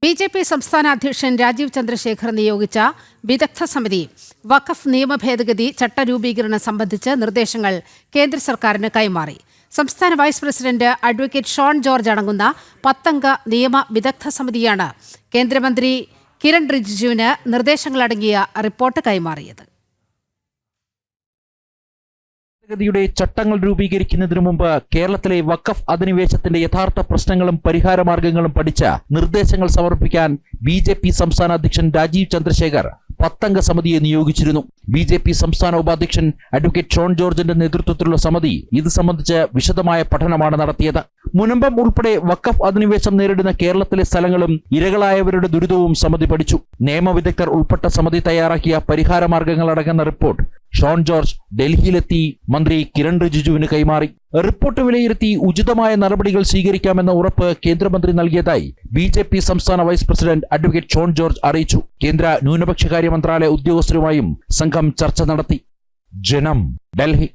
BJP. സംസ്ഥാന അധ്യക്ഷൻ രാജീവ് ചന്ദ്രശേഖർ നിയോഗിച്ച വിദഗ്ധ സമിതി വഖഫ് നിയമഭേദഗതി ചട്ടരൂപീകരണം സംബന്ധിച്ച് നിർദ്ദേശങ്ങൾ കേന്ദ്ര സർക്കാരിന് കൈമാറി. സംസ്ഥാന vice president advocate Shone George അടങ്ങുന്ന 10 നിയമ വിദഗ്ധ സമിതിയാണ് കേന്ദ്രമന്ത്രി കിരൺ റിജിജുവിന് നിർദ്ദേശങ്ങളടങ്ങിയ റിപ്പോർട്ട് കൈമാറിയത്. ഭേദഗതിയുടെ ചട്ടങ്ങൾ രൂപീകരിക്കുന്നതിനു മുമ്പ് കേരളത്തിലെ വഖഫ് അധിനിവേശത്തിന്റെ യഥാർത്ഥ പ്രശ്നങ്ങളും പരിഹാരമാർഗങ്ങളും പഠിച്ച നിർദ്ദേശങ്ങൾ സമർപ്പിക്കാൻ ബി.ജെ.പി. സംസ്ഥാന അധ്യക്ഷൻ രാജീവ് ചന്ദ്രശേഖർ 10 സമിതിയെ നിയോഗിച്ചിരുന്നു. ബി.ജെ.പി. സംസ്ഥാന ഉപാധ്യക്ഷൻ അഡ്വക്കേറ്റ് ഷോൺ ജോർജിന്റെ നേതൃത്വത്തിലുള്ള സമിതി ഇത് സംബന്ധിച്ച് വിശദമായ പഠനമാണ് നടത്തിയത്. മുനമ്പം ഉൾപ്പെടെ വഖഫ് അധിനിവേശം നേരിടുന്ന കേരളത്തിലെ സ്ഥലങ്ങളും ഇരകളായവരുടെ ദുരിതവും സമിതി പഠിച്ചു. നിയമവിദഗ്ധർ ഉൾപ്പെട്ട സമിതി തയ്യാറാക്കിയ പരിഹാരമാർഗങ്ങൾ അടങ്ങുന്ന റിപ്പോർട്ട് ഷോൺ ജോർജ് ഡൽഹിയിലെത്തി മന്ത്രി കിരൺ റിജിജുവിന് കൈമാറി. റിപ്പോർട്ട് വിലയിരുത്തി ഉചിതമായ നടപടികൾ സ്വീകരിക്കാമെന്ന ഉറപ്പ് കേന്ദ്രമന്ത്രി നൽകിയതായി ബി.ജെ.പി. സംസ്ഥാന vice president advocate Shone George അറിയിച്ചു. കേന്ദ്ര ന്യൂനപക്ഷകാര്യ മന്ത്രാലയ ഉദ്യോഗസ്ഥരുമായും സംഘം ചർച്ച നടത്തി. ജനം, ഡൽഹി.